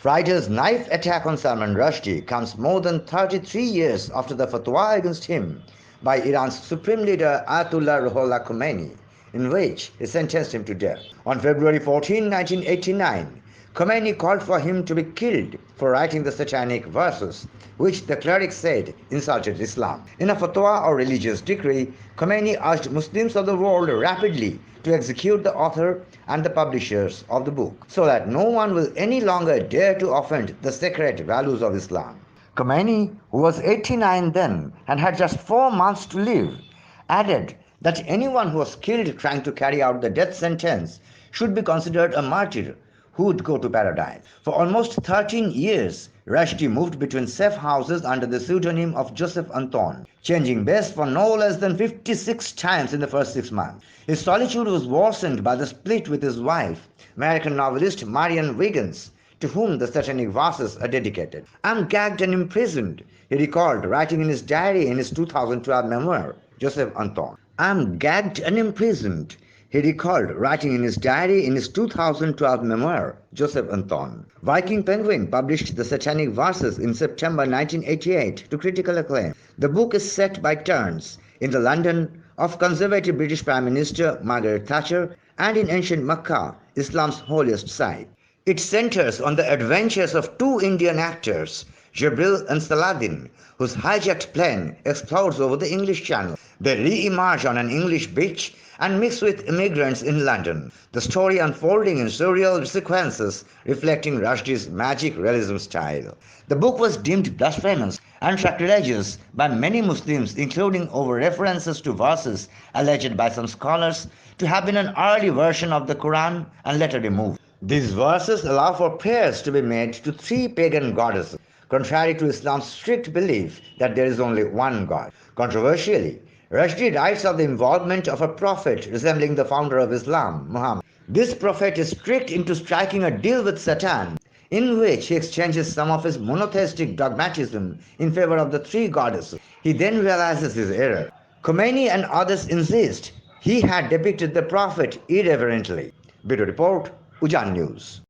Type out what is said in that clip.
Friday knife attack on Salman Rushdie comes more than 33 years after the fatwa against him by Iran's supreme leader Ayatollah Ruhollah Khomeini, in which he sentenced him to death. On February 14, 1989, Khomeini called for him to be killed for writing the satanic verses, which the clerics said insulted Islam. In a fatwa or religious decree, Khomeini urged Muslims of the world rapidly to execute the author and the publishers of the book, so that no one will any longer dare to offend the sacred values of Islam. Khomeini, who was 89 then and had just 4 months to live, added that anyone who was killed trying to carry out the death sentence should be considered a martyr who would go to paradise. For almost 13 years, Rushdie moved between safe houses under the pseudonym of Joseph Anton, changing base for no less than 56 times in the first 6 months. His solitude was worsened by the split with his wife, American novelist Marianne Wiggins, to whom the satanic verses are dedicated. "I'm gagged and imprisoned," he recalled, writing in his diary in his 2012 memoir, Joseph Anton. "I'm gagged and imprisoned," he recalled, writing in his diary in his 2012 memoir, Joseph Anton. Viking Penguin published the satanic verses in September 1988 to critical acclaim. The book is set by turns in the London of conservative British Prime Minister Margaret Thatcher and in ancient Makkah, Islam's holiest site. It centers on the adventures of 2 Indian actors, Jabril and Saladin, whose hijacked plane explodes over the English Channel. They re-emerge on an English beach and mix with immigrants in London, the story unfolding in surreal sequences reflecting Rushdie's magic realism style. The book was deemed blasphemous and sacrilegious by many Muslims, including over references to verses alleged by some scholars to have been an early version of the Quran and later removed. These verses allow for prayers to be made to 3 pagan goddesses, contrary to Islam's strict belief that there is only one God. Controversially, Rushdie writes of the involvement of a prophet resembling the founder of Islam, Muhammad. This prophet is tricked into striking a deal with Satan, in which he exchanges some of his monotheistic dogmatism in favor of the 3 goddesses. He then realizes his error. Khomeini and others insist he had depicted the prophet irreverently. Bureau Report, Ujan News.